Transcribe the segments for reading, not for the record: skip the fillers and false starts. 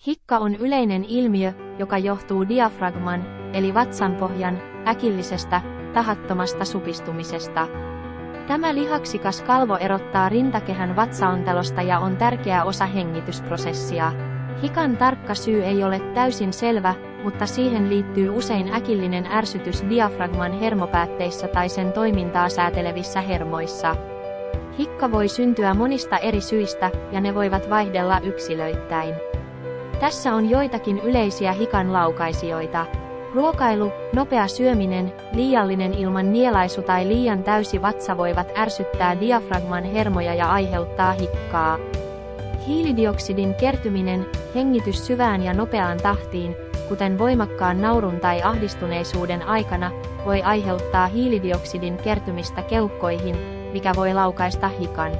Hikka on yleinen ilmiö, joka johtuu diafragman, eli vatsanpohjan, äkillisestä, tahattomasta supistumisesta. Tämä lihaksikas kalvo erottaa rintakehän vatsaontelosta ja on tärkeä osa hengitysprosessia. Hikan tarkka syy ei ole täysin selvä, mutta siihen liittyy usein äkillinen ärsytys diafragman hermopäätteissä tai sen toimintaa säätelevissä hermoissa. Hikka voi syntyä monista eri syistä, ja ne voivat vaihdella yksilöittäin. Tässä on joitakin yleisiä hikan laukaisijoita. Ruokailu, nopea syöminen, liiallinen ilman nielaisu tai liian täysi vatsa voivat ärsyttää diafragman hermoja ja aiheuttaa hikkaa. Hiilidioksidin kertyminen, hengitys syvään ja nopeaan tahtiin, kuten voimakkaan naurun tai ahdistuneisuuden aikana, voi aiheuttaa hiilidioksidin kertymistä keuhkoihin, mikä voi laukaista hikan.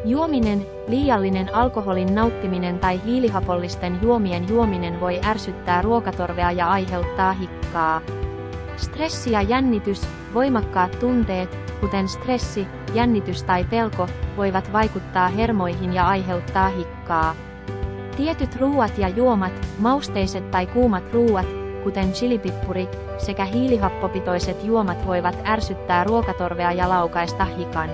Juominen, liiallinen alkoholin nauttiminen tai hiilihapollisten juomien juominen voi ärsyttää ruokatorvea ja aiheuttaa hikkaa. Stressi ja jännitys, voimakkaat tunteet, kuten stressi, jännitys tai pelko, voivat vaikuttaa hermoihin ja aiheuttaa hikkaa. Tietyt ruuat ja juomat, mausteiset tai kuumat ruuat, kuten chilipippuri, sekä hiilihappopitoiset juomat voivat ärsyttää ruokatorvea ja laukaista hikan.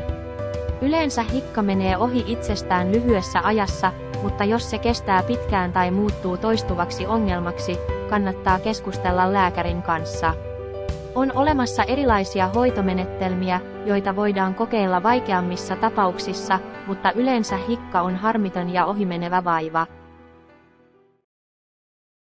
Yleensä hikka menee ohi itsestään lyhyessä ajassa, mutta jos se kestää pitkään tai muuttuu toistuvaksi ongelmaksi, kannattaa keskustella lääkärin kanssa. On olemassa erilaisia hoitomenetelmiä, joita voidaan kokeilla vaikeammissa tapauksissa, mutta yleensä hikka on harmiton ja ohimenevä vaiva.